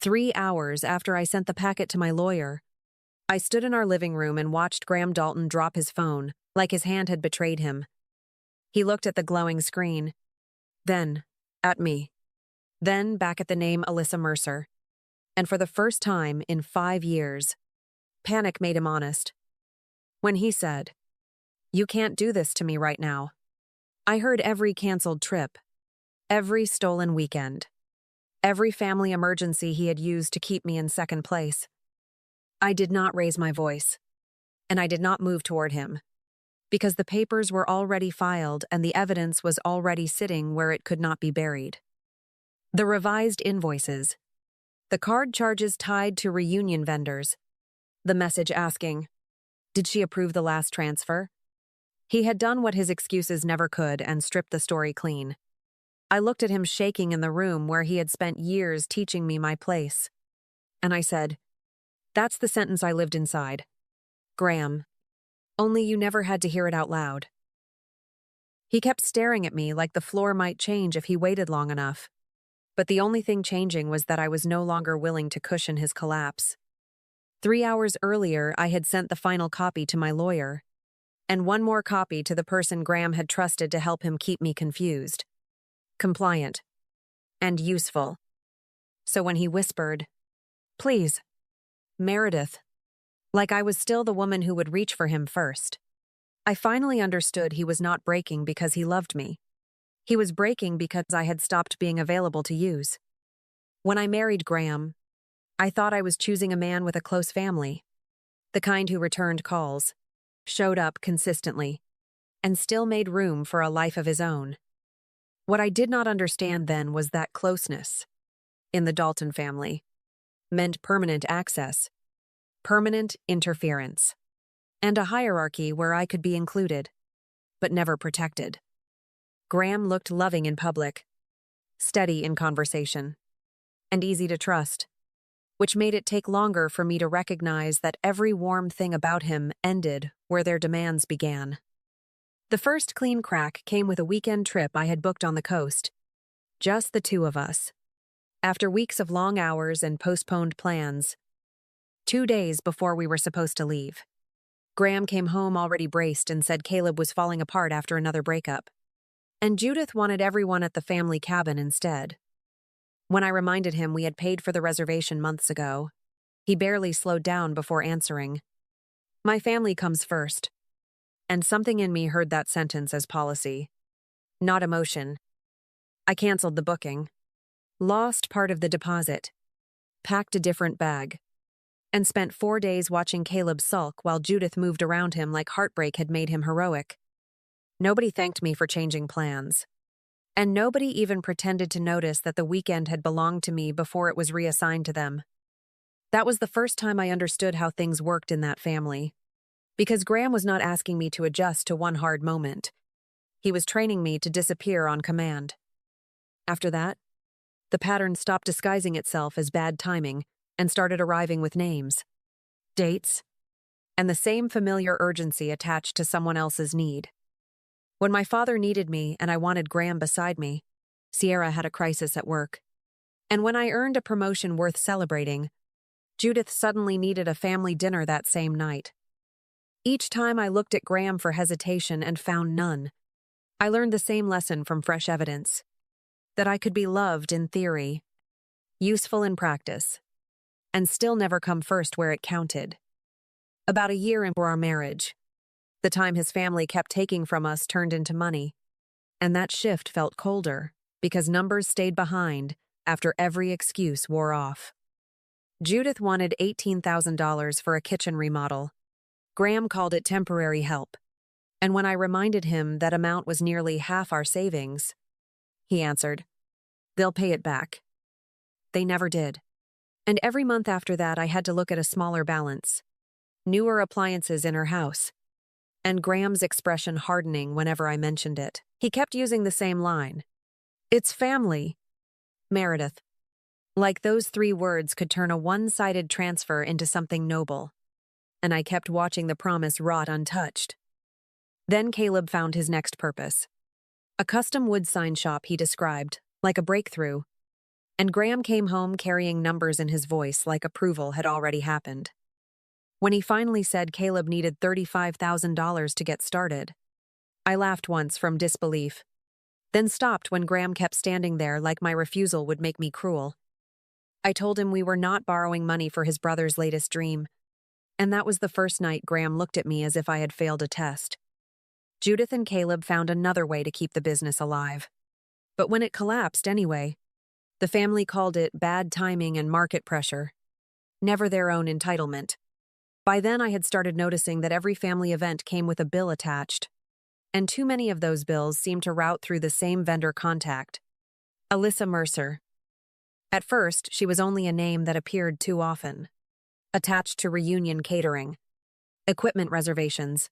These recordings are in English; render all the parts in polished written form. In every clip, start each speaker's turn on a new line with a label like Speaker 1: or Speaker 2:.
Speaker 1: 3 hours after I sent the packet to my lawyer, I stood in our living room and watched Graham Dalton drop his phone, like his hand had betrayed him. He looked at the glowing screen, then at me, then back at the name Alyssa Mercer. And for the first time in 5 years, panic made him honest. When he said, "You can't do this to me right now," I heard every canceled trip, every stolen weekend, every family emergency he had used to keep me in second place. I did not raise my voice, and I did not move toward him, because the papers were already filed and the evidence was already sitting where it could not be buried. The revised invoices, the card charges tied to reunion vendors, the message asking, "Did she approve the last transfer?" He had done what his excuses never could and stripped the story clean. I looked at him shaking in the room where he had spent years teaching me my place. And I said, "That's the sentence I lived inside. Graham. Only you never had to hear it out loud." He kept staring at me like the floor might change if he waited long enough. But the only thing changing was that I was no longer willing to cushion his collapse. 3 hours earlier, I had sent the final copy to my lawyer, and one more copy to the person Graham had trusted to help him keep me confused, compliant, and useful. So when he whispered, "Please, Meredith," like I was still the woman who would reach for him first, I finally understood he was not breaking because he loved me. He was breaking because I had stopped being available to use. When I married Graham, I thought I was choosing a man with a close family, the kind who returned calls, showed up consistently, and still made room for a life of his own. What I did not understand then was that closeness, in the Dalton family, meant permanent access, permanent interference, and a hierarchy where I could be included, but never protected. Graham looked loving in public, steady in conversation, and easy to trust, which made it take longer for me to recognize that every warm thing about him ended where their demands began. The first clean crack came with a weekend trip I had booked on the coast, just the two of us. After weeks of long hours and postponed plans, 2 days before we were supposed to leave, Graham came home already braced and said Caleb was falling apart after another breakup, and Judith wanted everyone at the family cabin instead. When I reminded him we had paid for the reservation months ago, he barely slowed down before answering, "My family comes first." And something in me heard that sentence as policy, not emotion. I canceled the booking, lost part of the deposit, packed a different bag, and spent 4 days watching Caleb sulk while Judith moved around him like heartbreak had made him heroic. Nobody thanked me for changing plans. And nobody even pretended to notice that the weekend had belonged to me before it was reassigned to them. That was the first time I understood how things worked in that family. Because Graham was not asking me to adjust to one hard moment. He was training me to disappear on command. After that, the pattern stopped disguising itself as bad timing and started arriving with names, dates, and the same familiar urgency attached to someone else's need. When my father needed me and I wanted Graham beside me, Sierra had a crisis at work. And when I earned a promotion worth celebrating, Judith suddenly needed a family dinner that same night. Each time I looked at Graham for hesitation and found none, I learned the same lesson from fresh evidence, that I could be loved in theory, useful in practice, and still never come first where it counted. About a year into our marriage, the time his family kept taking from us turned into money, and that shift felt colder because numbers stayed behind after every excuse wore off. Judith wanted $18,000 for a kitchen remodel. Graham called it temporary help, and when I reminded him that amount was nearly half our savings, he answered, "They'll pay it back." They never did. And every month after that I had to look at a smaller balance, newer appliances in her house, and Graham's expression hardening whenever I mentioned it. He kept using the same line. "It's family, Meredith." Like those 3 words could turn a one-sided transfer into something noble. And I kept watching the promise rot untouched. Then Caleb found his next purpose. A custom wood sign shop he described, like a breakthrough. And Graham came home carrying numbers in his voice like approval had already happened. When he finally said Caleb needed $35,000 to get started, I laughed once from disbelief, then stopped when Graham kept standing there like my refusal would make me cruel. I told him we were not borrowing money for his brother's latest dream, and that was the first night Graham looked at me as if I had failed a test. Judith and Caleb found another way to keep the business alive. But when it collapsed anyway, the family called it bad timing and market pressure, never their own entitlement. By then I had started noticing that every family event came with a bill attached, and too many of those bills seemed to route through the same vendor contact, Alyssa Mercer. At first, she was only a name that appeared too often, attached to reunion catering, equipment reservations,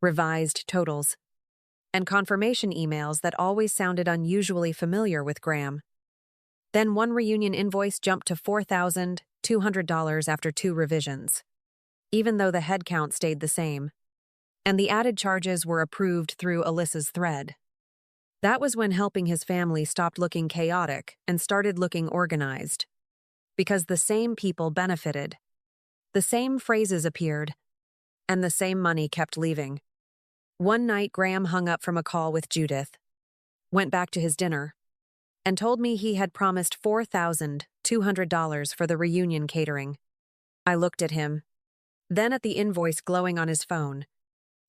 Speaker 1: revised totals, and confirmation emails that always sounded unusually familiar with Graham. Then one reunion invoice jumped to $4,200 after 2 revisions, even though the headcount stayed the same, and the added charges were approved through Alyssa's thread. That was when helping his family stopped looking chaotic and started looking organized. Because the same people benefited, the same phrases appeared, and the same money kept leaving. One night, Graham hung up from a call with Judith, went back to his dinner, and told me he had promised $4,200 for the reunion catering. I looked at him, then at the invoice glowing on his phone,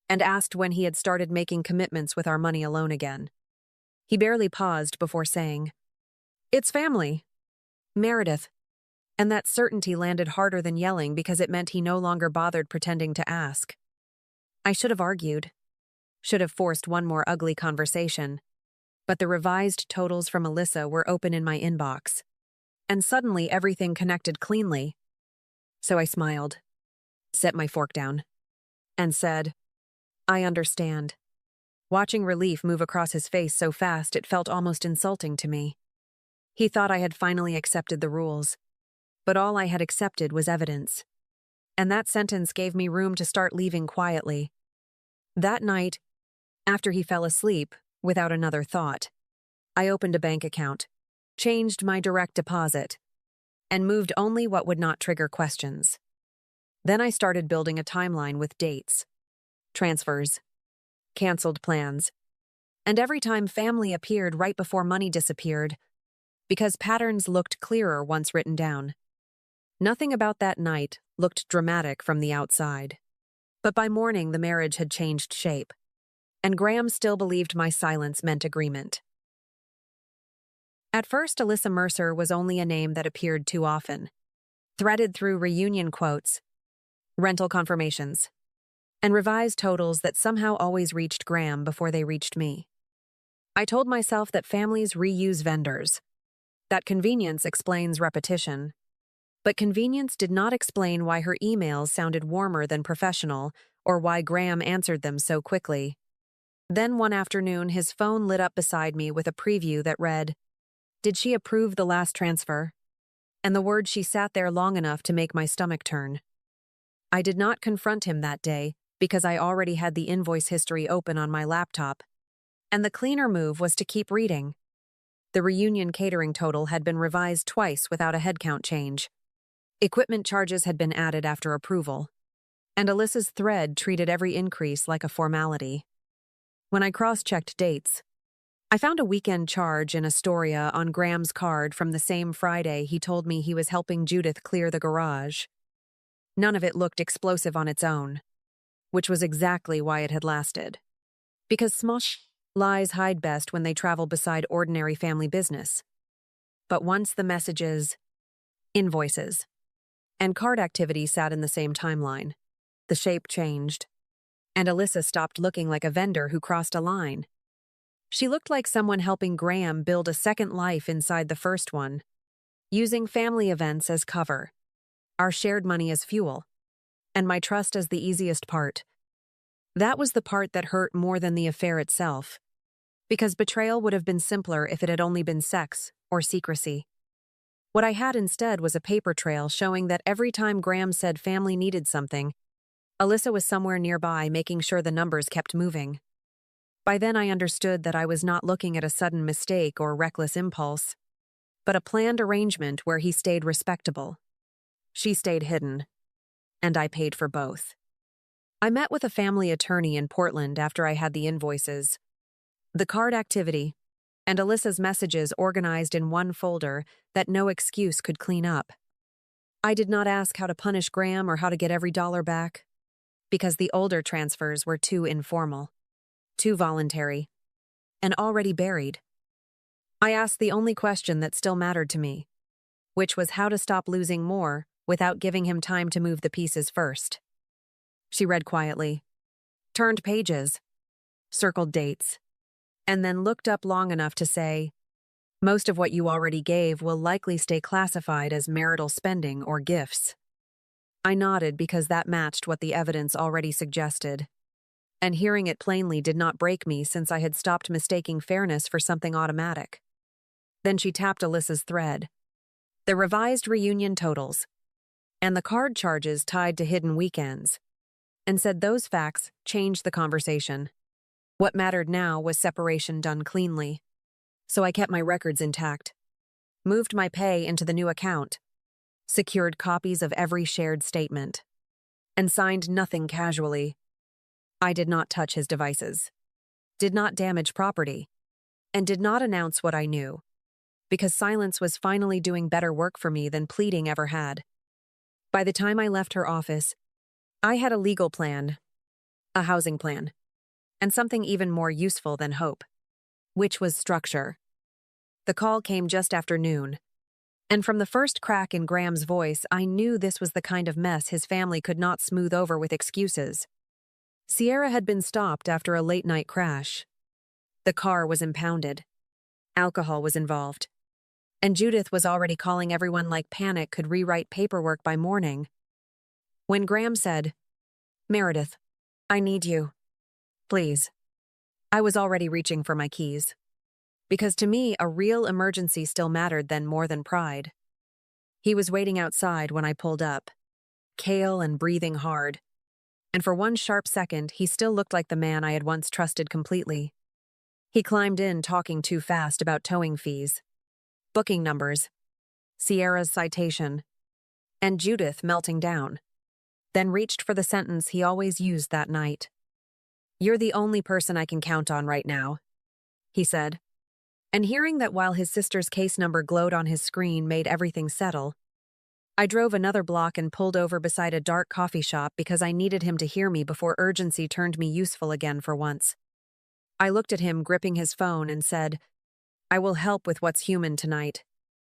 Speaker 1: and asked when he had started making commitments with our money alone again. He barely paused before saying, "It's family, Meredith," and that certainty landed harder than yelling because it meant he no longer bothered pretending to ask. I should have argued, should have forced one more ugly conversation, but the revised totals from Alyssa were open in my inbox, and suddenly everything connected cleanly. So I smiled, set my fork down, and said, "I understand." Watching relief move across his face so fast it felt almost insulting to me. He thought I had finally accepted the rules, but all I had accepted was evidence. And that sentence gave me room to start leaving quietly. That night, after he fell asleep, without another thought, I opened a bank account, changed my direct deposit, and moved only what would not trigger questions. Then I started building a timeline with dates, transfers, canceled plans, and every time family appeared right before money disappeared, because patterns looked clearer once written down. Nothing about that night looked dramatic from the outside. But by morning, the marriage had changed shape, and Graham still believed my silence meant agreement. At first, Alyssa Mercer was only a name that appeared too often, threaded through reunion quotes, rental confirmations, and revised totals that somehow always reached Graham before they reached me. I told myself that families reuse vendors, that convenience explains repetition, but convenience did not explain why her emails sounded warmer than professional or why Graham answered them so quickly. Then one afternoon, his phone lit up beside me with a preview that read, "Did she approve the last transfer?" And the word "she" sat there long enough to make my stomach turn. I did not confront him that day because I already had the invoice history open on my laptop, and the cleaner move was to keep reading. The reunion catering total had been revised twice without a headcount change. Equipment charges had been added after approval, and Alyssa's thread treated every increase like a formality. When I cross-checked dates, I found a weekend charge in Astoria on Graham's card from the same Friday he told me he was helping Judith clear the garage. None of it looked explosive on its own, which was exactly why it had lasted. Because small lies hide best when they travel beside ordinary family business. But once the messages, invoices, and card activity sat in the same timeline, the shape changed, and Alyssa stopped looking like a vendor who crossed a line. She looked like someone helping Graham build a second life inside the first one, using family events as cover, our shared money as fuel, and my trust as the easiest part. That was the part that hurt more than the affair itself, because betrayal would have been simpler if it had only been sex or secrecy. What I had instead was a paper trail showing that every time Graham said family needed something, Alyssa was somewhere nearby making sure the numbers kept moving. By then I understood that I was not looking at a sudden mistake or reckless impulse. but a planned arrangement where he stayed respectable. She stayed hidden, and I paid for both. I met with a family attorney in Portland after I had the invoices, the card activity, and Alyssa's messages organized in one folder that no excuse could clean up. I did not ask how to punish Graham or how to get every dollar back, because the older transfers were too informal, too voluntary, and already buried. I asked the only question that still mattered to me, which was how to stop losing more without giving him time to move the pieces first. She read quietly, turned pages, circled dates, and then looked up long enough to say, "Most of what you already gave will likely stay classified as marital spending or gifts." I nodded because that matched what the evidence already suggested, and hearing it plainly did not break me since I had stopped mistaking fairness for something automatic. Then she tapped Alyssa's thread. The revised reunion totals, and the card charges tied to hidden weekends, and said those facts changed the conversation. What mattered now was separation done cleanly. So I kept my records intact, moved my pay into the new account, secured copies of every shared statement, and signed nothing casually. I did not touch his devices, did not damage property, and did not announce what I knew, because silence was finally doing better work for me than pleading ever had. By the time I left her office, I had a legal plan, a housing plan, and something even more useful than hope, which was structure. The call came just after noon, and from the first crack in Graham's voice, I knew this was the kind of mess his family could not smooth over with excuses. Sierra had been stopped after a late-night crash. The car was impounded. Alcohol was involved. And Judith was already calling everyone like panic could rewrite paperwork by morning. When Graham said, "Meredith, I need you. Please," I was already reaching for my keys. Because to me, a real emergency still mattered then more than pride. He was waiting outside when I pulled up, pale and breathing hard. And for one sharp second, he still looked like the man I had once trusted completely. He climbed in talking too fast about towing fees, booking numbers, Sierra's citation, and Judith melting down, then reached for the sentence he always used that night. "You're the only person I can count on right now," he said. And hearing that while his sister's case number glowed on his screen made everything settle, I drove another block and pulled over beside a dark coffee shop because I needed him to hear me before urgency turned me useful again for once. I looked at him gripping his phone and said, "I will help with what's human tonight,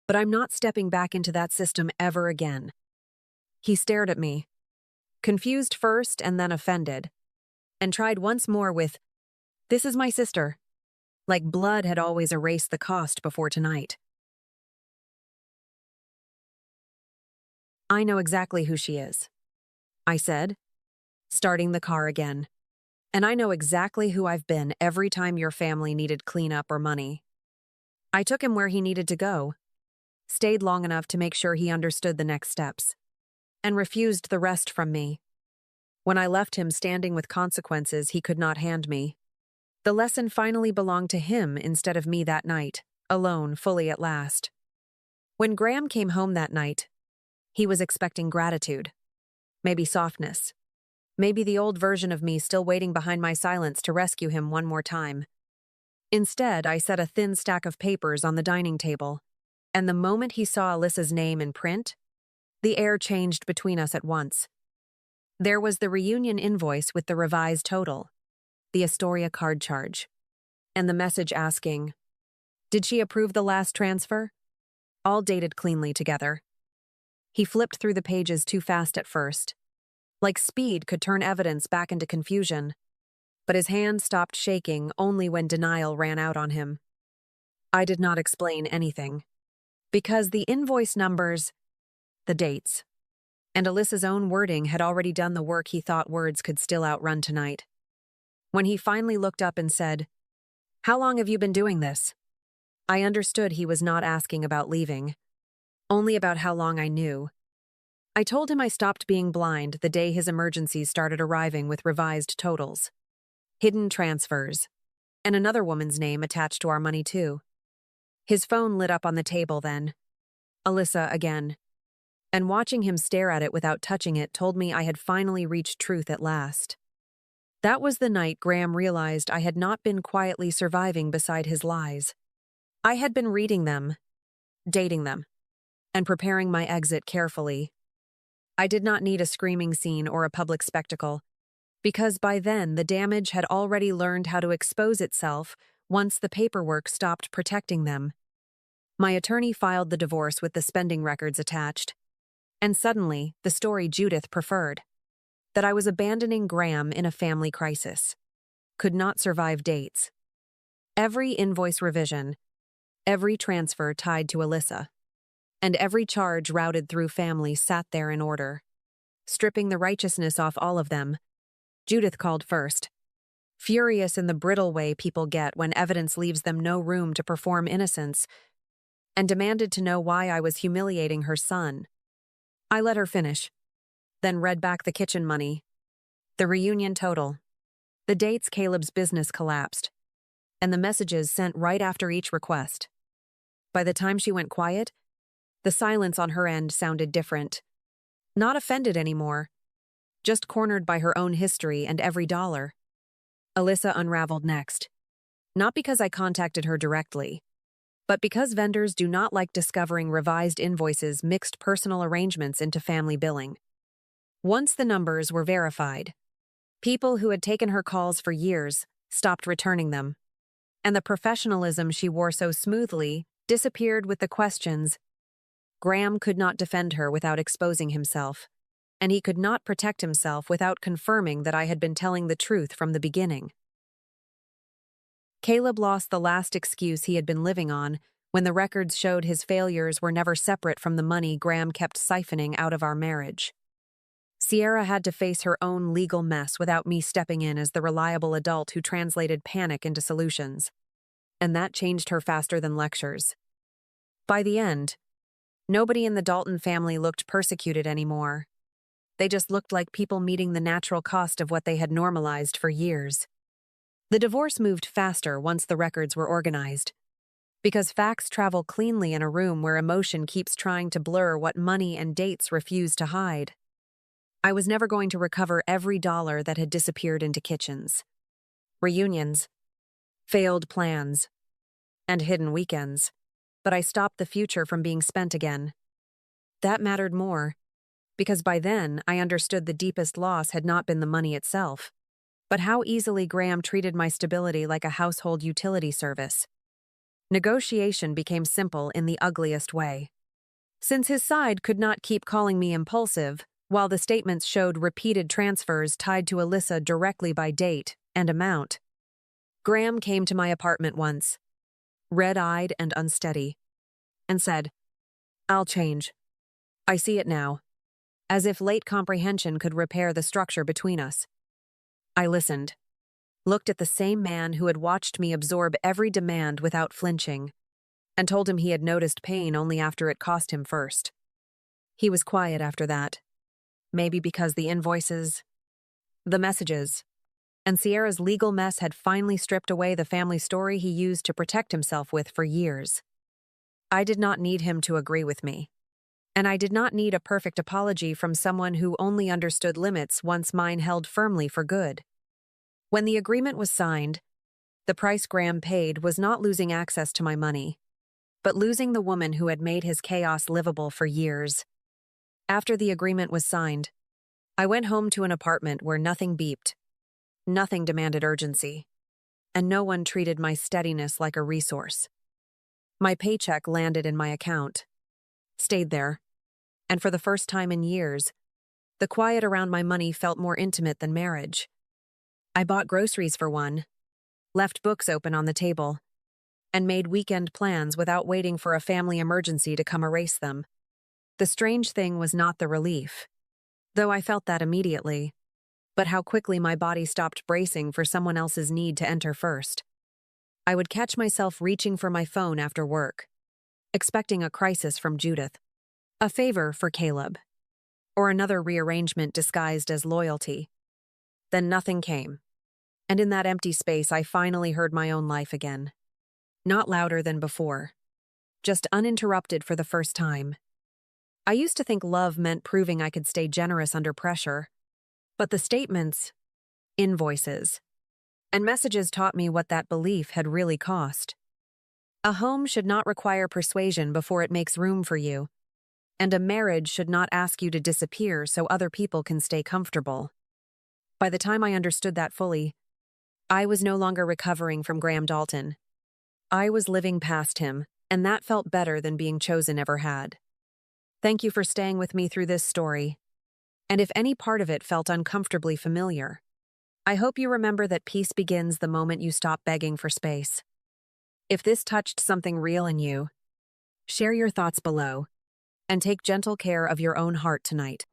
Speaker 1: but I'm not stepping back into that system ever again." He stared at me, confused first and then offended, and tried once more with, "This is my sister," like blood had always erased the cost before tonight. "I know exactly who she is," I said, starting the car again. "And I know exactly who I've been every time your family needed cleanup or money." I took him where he needed to go, stayed long enough to make sure he understood the next steps, and refused the rest from me. When I left him standing with consequences he could not hand me, the lesson finally belonged to him instead of me that night, alone, fully at last. When Graham came home that night, he was expecting gratitude, maybe softness, maybe the old version of me still waiting behind my silence to rescue him one more time. Instead, I set a thin stack of papers on the dining table, and the moment he saw Alyssa's name in print, the air changed between us at once. There was the reunion invoice with the revised total, the Astoria card charge, and the message asking, "Did she approve the last transfer?" All dated cleanly together. He flipped through the pages too fast at first, like speed could turn evidence back into confusion, but his hand stopped shaking only when denial ran out on him. I did not explain anything, because the invoice numbers, the dates, and Alyssa's own wording had already done the work he thought words could still outrun tonight. When he finally looked up and said, "How long have you been doing this?" I understood he was not asking about leaving, only about how long I knew. I told him I stopped being blind the day his emergencies started arriving with revised totals, hidden transfers, and another woman's name attached to our money too. His phone lit up on the table then. Alyssa again. And watching him stare at it without touching it told me I had finally reached truth at last. That was the night Graham realized I had not been quietly surviving beside his lies. I had been reading them, dating them, and preparing my exit carefully. I did not need a screaming scene or a public spectacle, because by then the damage had already learned how to expose itself once the paperwork stopped protecting them. My attorney filed the divorce with the spending records attached, and suddenly the story Judith preferred, that I was abandoning Graham in a family crisis, could not survive dates. Every invoice revision, every transfer tied to Alyssa, and every charge routed through family sat there in order. Stripping the righteousness off all of them, Judith called first, furious in the brittle way people get when evidence leaves them no room to perform innocence, and demanded to know why I was humiliating her son. I let her finish, then read back the kitchen money, the reunion total, the dates Caleb's business collapsed, and the messages sent right after each request. By the time she went quiet, the silence on her end sounded different. Not offended anymore, just cornered by her own history and every dollar. Alyssa unraveled next. Not because I contacted her directly, but because vendors do not like discovering revised invoices mixed personal arrangements into family billing. Once the numbers were verified, people who had taken her calls for years stopped returning them, and the professionalism she wore so smoothly disappeared with the questions. Graham could not defend her without exposing himself, and he could not protect himself without confirming that I had been telling the truth from the beginning. Caleb lost the last excuse he had been living on when the records showed his failures were never separate from the money Graham kept siphoning out of our marriage. Sierra had to face her own legal mess without me stepping in as the reliable adult who translated panic into solutions. And that changed her faster than lectures. By the end, nobody in the Dalton family looked persecuted anymore. They just looked like people meeting the natural cost of what they had normalized for years. The divorce moved faster once the records were organized, because facts travel cleanly in a room where emotion keeps trying to blur what money and dates refuse to hide. I was never going to recover every dollar that had disappeared into kitchens, reunions, failed plans, and hidden weekends, but I stopped the future from being spent again. That mattered more, because by then I understood the deepest loss had not been the money itself, but how easily Graham treated my stability like a household utility service. Negotiation became simple in the ugliest way. Since his side could not keep calling me impulsive, while the statements showed repeated transfers tied to Alyssa directly by date and amount, Graham came to my apartment once, red-eyed and unsteady, and said, "I'll change. I see it now," as if late comprehension could repair the structure between us. I listened, looked at the same man who had watched me absorb every demand without flinching, and told him he had noticed pain only after it cost him first. He was quiet after that, maybe because the invoices, the messages, and Sierra's legal mess had finally stripped away the family story he used to protect himself with for years. I did not need him to agree with me, and I did not need a perfect apology from someone who only understood limits once mine held firmly for good. When the agreement was signed, the price Graham paid was not losing access to my money, but losing the woman who had made his chaos livable for years. After the agreement was signed, I went home to an apartment where nothing beeped, nothing demanded urgency, and no one treated my steadiness like a resource. My paycheck landed in my account, stayed there, and for the first time in years, the quiet around my money felt more intimate than marriage. I bought groceries for one, left books open on the table, and made weekend plans without waiting for a family emergency to come erase them. The strange thing was not the relief, though I felt that immediately, but how quickly my body stopped bracing for someone else's need to enter first. I would catch myself reaching for my phone after work, expecting a crisis from Judith, a favor for Caleb, or another rearrangement disguised as loyalty. Then nothing came, and in that empty space I finally heard my own life again. Not louder than before, just uninterrupted for the first time. I used to think love meant proving I could stay generous under pressure. But the statements, invoices, and messages taught me what that belief had really cost. A home should not require persuasion before it makes room for you, and a marriage should not ask you to disappear so other people can stay comfortable. By the time I understood that fully, I was no longer recovering from Graham Dalton. I was living past him, and that felt better than being chosen ever had. Thank you for staying with me through this story. And if any part of it felt uncomfortably familiar, I hope you remember that peace begins the moment you stop begging for space. If this touched something real in you, share your thoughts below, and take gentle care of your own heart tonight.